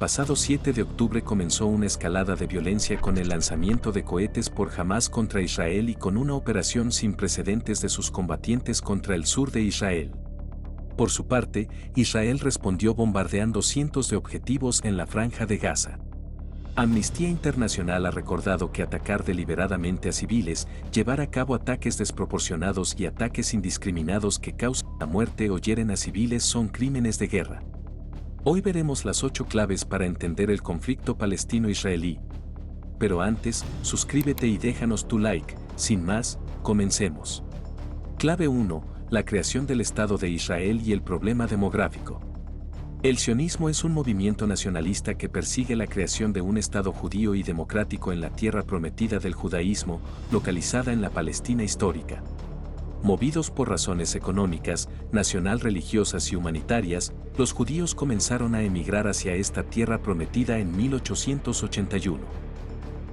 pasado 7 de octubre comenzó una escalada de violencia con el lanzamiento de cohetes por Hamás contra Israel y con una operación sin precedentes de sus combatientes contra el sur de Israel. Por su parte, Israel respondió bombardeando cientos de objetivos en la Franja de Gaza. Amnistía Internacional ha recordado que atacar deliberadamente a civiles, llevar a cabo ataques desproporcionados y ataques indiscriminados que causan la muerte o hieren a civiles son crímenes de guerra. Hoy veremos las 8 claves para entender el conflicto palestino-israelí. Pero antes, suscríbete y déjanos tu like. Sin más, comencemos. Clave 1. La creación del Estado de Israel y el problema demográfico. El sionismo es un movimiento nacionalista que persigue la creación de un Estado judío y democrático en la tierra prometida del judaísmo, localizada en la Palestina histórica. Movidos por razones económicas, nacional-religiosas y humanitarias, los judíos comenzaron a emigrar hacia esta tierra prometida en 1881.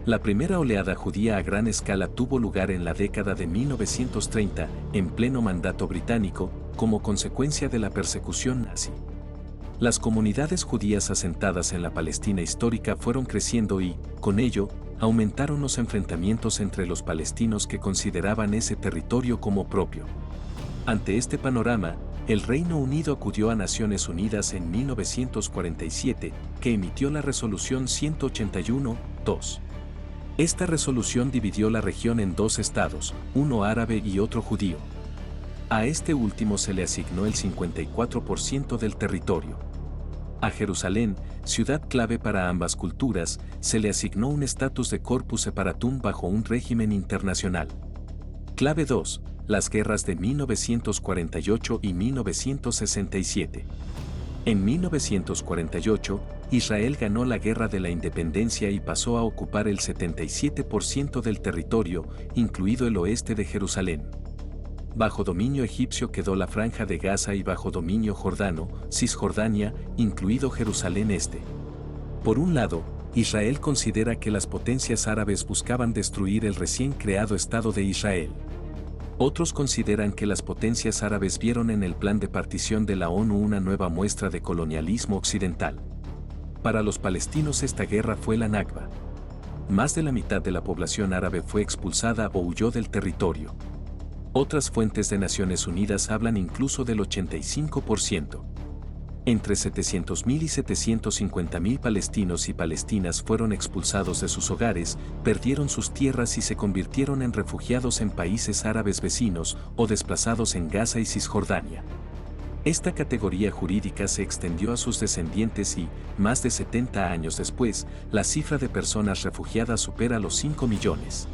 La primera oleada judía a gran escala tuvo lugar en la década de 1930, en pleno mandato británico, como consecuencia de la persecución nazi. Las comunidades judías asentadas en la Palestina histórica fueron creciendo y, con ello, aumentaron los enfrentamientos entre los palestinos que consideraban ese territorio como propio. Ante este panorama, el Reino Unido acudió a Naciones Unidas en 1947, que emitió la Resolución 181-2. Esta resolución dividió la región en 2 estados, uno árabe y otro judío. A este último se le asignó el 54% del territorio. A Jerusalén, ciudad clave para ambas culturas, se le asignó un estatus de corpus separatum bajo un régimen internacional. Clave 2. Las guerras de 1948 y 1967. En 1948, Israel ganó la Guerra de la Independencia y pasó a ocupar el 77% del territorio, incluido el oeste de Jerusalén. Bajo dominio egipcio quedó la Franja de Gaza y bajo dominio jordano, Cisjordania, incluido Jerusalén Este. Por un lado, Israel considera que las potencias árabes buscaban destruir el recién creado Estado de Israel. Otros consideran que las potencias árabes vieron en el plan de partición de la ONU una nueva muestra de colonialismo occidental. Para los palestinos esta guerra fue la Nakba. Más de la mitad de la población árabe fue expulsada o huyó del territorio. Otras fuentes de Naciones Unidas hablan incluso del 85%. Entre 700.000 y 750.000 palestinos y palestinas fueron expulsados de sus hogares, perdieron sus tierras y se convirtieron en refugiados en países árabes vecinos o desplazados en Gaza y Cisjordania. Esta categoría jurídica se extendió a sus descendientes y, más de 70 años después, la cifra de personas refugiadas supera los 5 millones.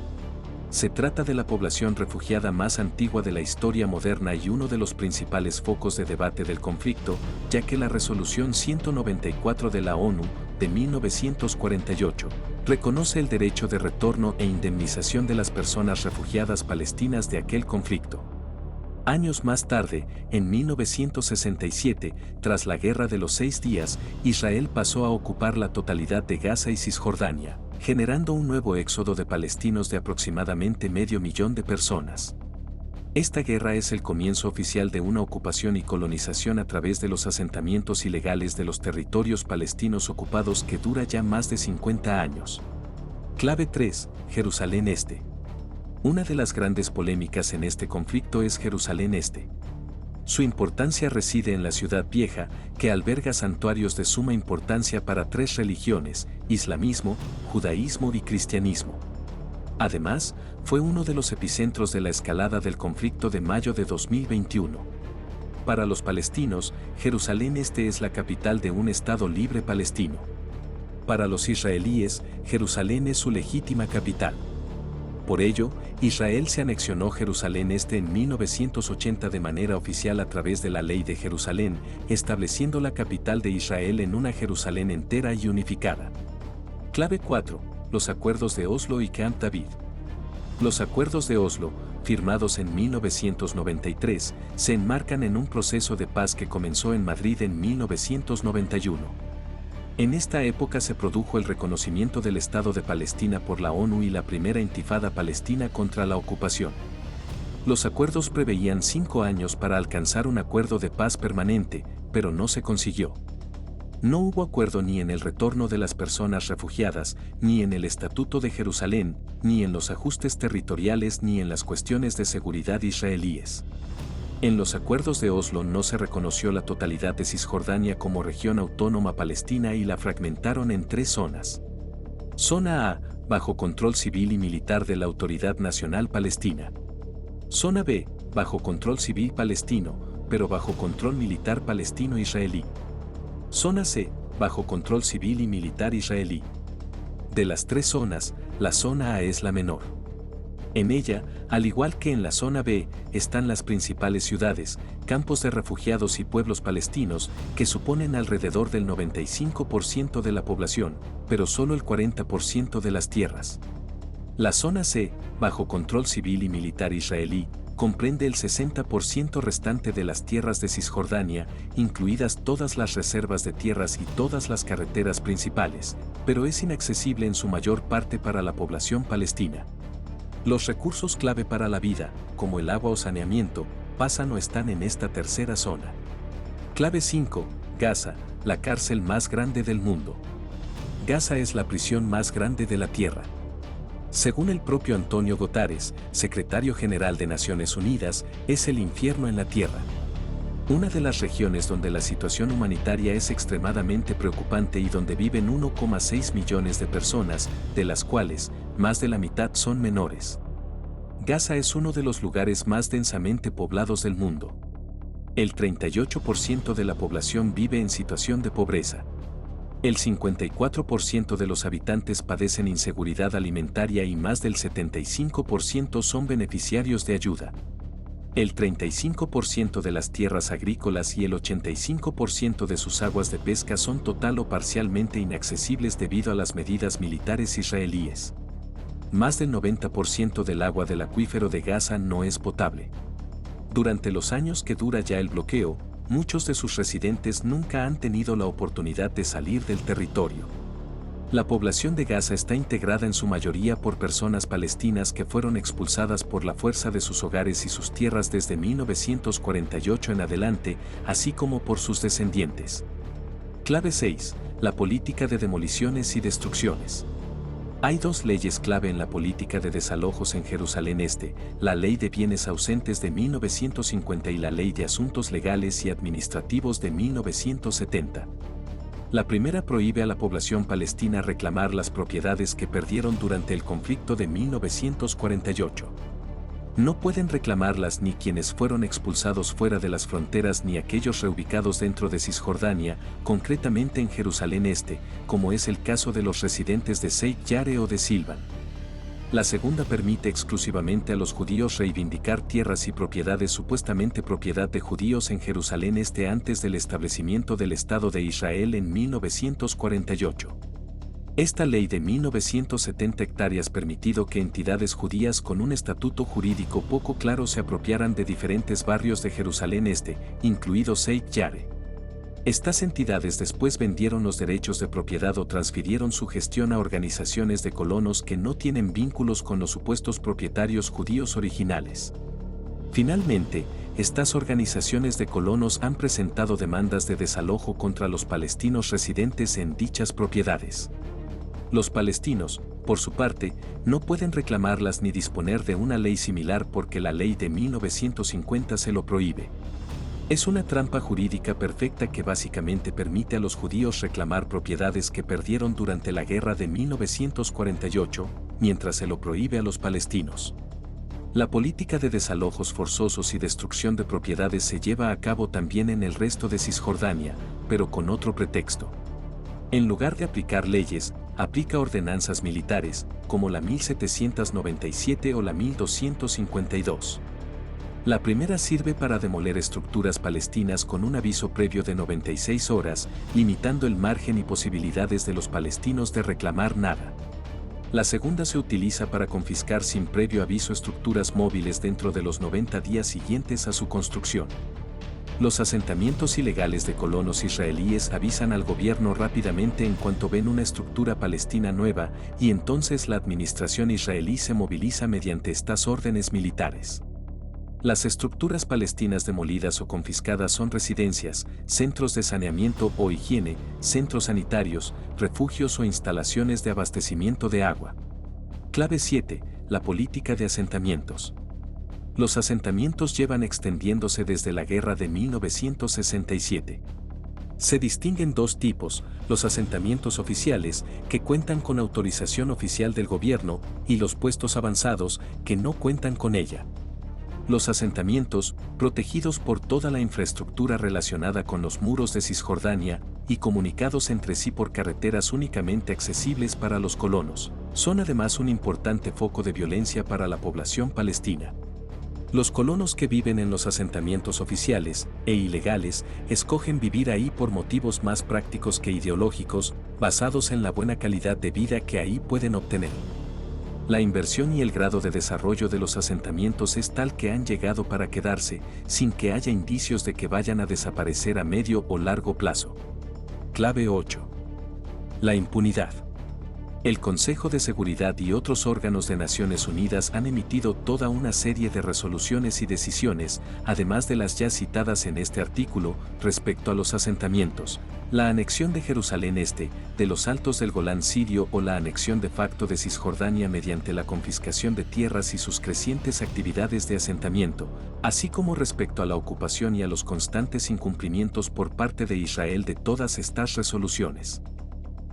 Se trata de la población refugiada más antigua de la historia moderna y uno de los principales focos de debate del conflicto, ya que la Resolución 194 de la ONU, de 1948, reconoce el derecho de retorno e indemnización de las personas refugiadas palestinas de aquel conflicto. Años más tarde, en 1967, tras la Guerra de los 6 días, Israel pasó a ocupar la totalidad de Gaza y Cisjordania, generando un nuevo éxodo de palestinos de aproximadamente 500.000 de personas. Esta guerra es el comienzo oficial de una ocupación y colonización a través de los asentamientos ilegales de los territorios palestinos ocupados que dura ya más de 50 años. Clave 3. Jerusalén Este. Una de las grandes polémicas en este conflicto es Jerusalén Este. Su importancia reside en la ciudad vieja, que alberga santuarios de suma importancia para 3 religiones, islamismo, judaísmo y cristianismo. Además, fue uno de los epicentros de la escalada del conflicto de mayo de 2021. Para los palestinos, Jerusalén Este es la capital de un Estado libre palestino. Para los israelíes, Jerusalén es su legítima capital. Por ello, Israel se anexionó Jerusalén Este en 1980 de manera oficial a través de la Ley de Jerusalén, estableciendo la capital de Israel en una Jerusalén entera y unificada. Clave 4. Los acuerdos de Oslo y Camp David. Los acuerdos de Oslo, firmados en 1993, se enmarcan en un proceso de paz que comenzó en Madrid en 1991. En esta época se produjo el reconocimiento del Estado de Palestina por la ONU y la primera intifada palestina contra la ocupación. Los acuerdos preveían 5 años para alcanzar un acuerdo de paz permanente, pero no se consiguió. No hubo acuerdo ni en el retorno de las personas refugiadas, ni en el Estatuto de Jerusalén, ni en los ajustes territoriales ni en las cuestiones de seguridad israelíes. En los acuerdos de Oslo no se reconoció la totalidad de Cisjordania como región autónoma palestina y la fragmentaron en 3 zonas. Zona A, bajo control civil y militar de la Autoridad Nacional Palestina. Zona B, bajo control civil palestino, pero bajo control militar palestino-israelí. Zona C, bajo control civil y militar israelí. De las 3 zonas, la zona A es la menor. En ella, al igual que en la zona B, están las principales ciudades, campos de refugiados y pueblos palestinos, que suponen alrededor del 95% de la población, pero solo el 40% de las tierras. La zona C, bajo control civil y militar israelí, comprende el 60% restante de las tierras de Cisjordania, incluidas todas las reservas de tierras y todas las carreteras principales, pero es inaccesible en su mayor parte para la población palestina. Los recursos clave para la vida, como el agua o saneamiento, pasan o están en esta tercera zona. Clave 5. Gaza, la cárcel más grande del mundo. Gaza es la prisión más grande de la Tierra. Según el propio Antonio Guterres, secretario general de Naciones Unidas, es el infierno en la Tierra. Una de las regiones donde la situación humanitaria es extremadamente preocupante y donde viven 1,6 millones de personas, de las cuales, más de la mitad son menores. Gaza es uno de los lugares más densamente poblados del mundo. El 38% de la población vive en situación de pobreza. El 54% de los habitantes padecen inseguridad alimentaria y más del 75% son beneficiarios de ayuda. El 35% de las tierras agrícolas y el 85% de sus aguas de pesca son total o parcialmente inaccesibles debido a las medidas militares israelíes. Más del 90% del agua del acuífero de Gaza no es potable. Durante los años que dura ya el bloqueo, muchos de sus residentes nunca han tenido la oportunidad de salir del territorio. La población de Gaza está integrada en su mayoría por personas palestinas que fueron expulsadas por la fuerza de sus hogares y sus tierras desde 1948 en adelante, así como por sus descendientes. Clave 6. La política de demoliciones y destrucciones. Hay 2 leyes clave en la política de desalojos en Jerusalén Este, la Ley de Bienes Ausentes de 1950 y la Ley de Asuntos Legales y Administrativos de 1970. La primera prohíbe a la población palestina reclamar las propiedades que perdieron durante el conflicto de 1948. No pueden reclamarlas ni quienes fueron expulsados fuera de las fronteras ni aquellos reubicados dentro de Cisjordania, concretamente en Jerusalén Este, como es el caso de los residentes de Sheikh Jarrah o de Silvan. La segunda permite exclusivamente a los judíos reivindicar tierras y propiedades supuestamente propiedad de judíos en Jerusalén Este antes del establecimiento del Estado de Israel en 1948. Esta ley de 1970 hectáreas permitido que entidades judías con un estatuto jurídico poco claro se apropiaran de diferentes barrios de Jerusalén Este, incluido Sheikh Jarrah. Estas entidades después vendieron los derechos de propiedad o transfirieron su gestión a organizaciones de colonos que no tienen vínculos con los supuestos propietarios judíos originales. Finalmente, estas organizaciones de colonos han presentado demandas de desalojo contra los palestinos residentes en dichas propiedades. Los palestinos, por su parte, no pueden reclamarlas ni disponer de una ley similar porque la ley de 1950 se lo prohíbe. Es una trampa jurídica perfecta que básicamente permite a los judíos reclamar propiedades que perdieron durante la guerra de 1948, mientras se lo prohíbe a los palestinos. La política de desalojos forzosos y destrucción de propiedades se lleva a cabo también en el resto de Cisjordania, pero con otro pretexto. En lugar de aplicar leyes, aplica ordenanzas militares, como la 1797 o la 1252. La primera sirve para demoler estructuras palestinas con un aviso previo de 96 horas, limitando el margen y posibilidades de los palestinos de reclamar nada. La segunda se utiliza para confiscar sin previo aviso estructuras móviles dentro de los 90 días siguientes a su construcción. Los asentamientos ilegales de colonos israelíes avisan al gobierno rápidamente en cuanto ven una estructura palestina nueva y entonces la administración israelí se moviliza mediante estas órdenes militares. Las estructuras palestinas demolidas o confiscadas son residencias, centros de saneamiento o higiene, centros sanitarios, refugios o instalaciones de abastecimiento de agua. Clave 7. La política de asentamientos. Los asentamientos llevan extendiéndose desde la guerra de 1967. Se distinguen dos tipos: los asentamientos oficiales, que cuentan con autorización oficial del gobierno, y los puestos avanzados, que no cuentan con ella. Los asentamientos, protegidos por toda la infraestructura relacionada con los muros de Cisjordania, y comunicados entre sí por carreteras únicamente accesibles para los colonos, son además un importante foco de violencia para la población palestina. Los colonos que viven en los asentamientos oficiales e ilegales escogen vivir ahí por motivos más prácticos que ideológicos, basados en la buena calidad de vida que ahí pueden obtener. La inversión y el grado de desarrollo de los asentamientos es tal que han llegado para quedarse, sin que haya indicios de que vayan a desaparecer a medio o largo plazo. Clave 8. La impunidad. El Consejo de Seguridad y otros órganos de Naciones Unidas han emitido toda una serie de resoluciones y decisiones, además de las ya citadas en este artículo, respecto a los asentamientos, la anexión de Jerusalén Este, de los Altos del Golán sirio o la anexión de facto de Cisjordania mediante la confiscación de tierras y sus crecientes actividades de asentamiento, así como respecto a la ocupación y a los constantes incumplimientos por parte de Israel de todas estas resoluciones.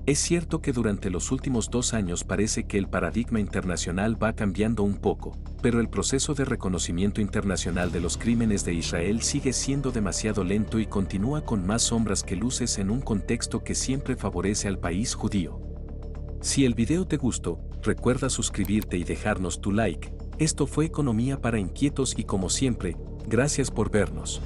Es cierto que durante los últimos 2 años parece que el paradigma internacional va cambiando un poco, pero el proceso de reconocimiento internacional de los crímenes de Israel sigue siendo demasiado lento y continúa con más sombras que luces en un contexto que siempre favorece al país judío. Si el video te gustó, recuerda suscribirte y dejarnos tu like. Esto fue Economía para Inquietos y como siempre, gracias por vernos.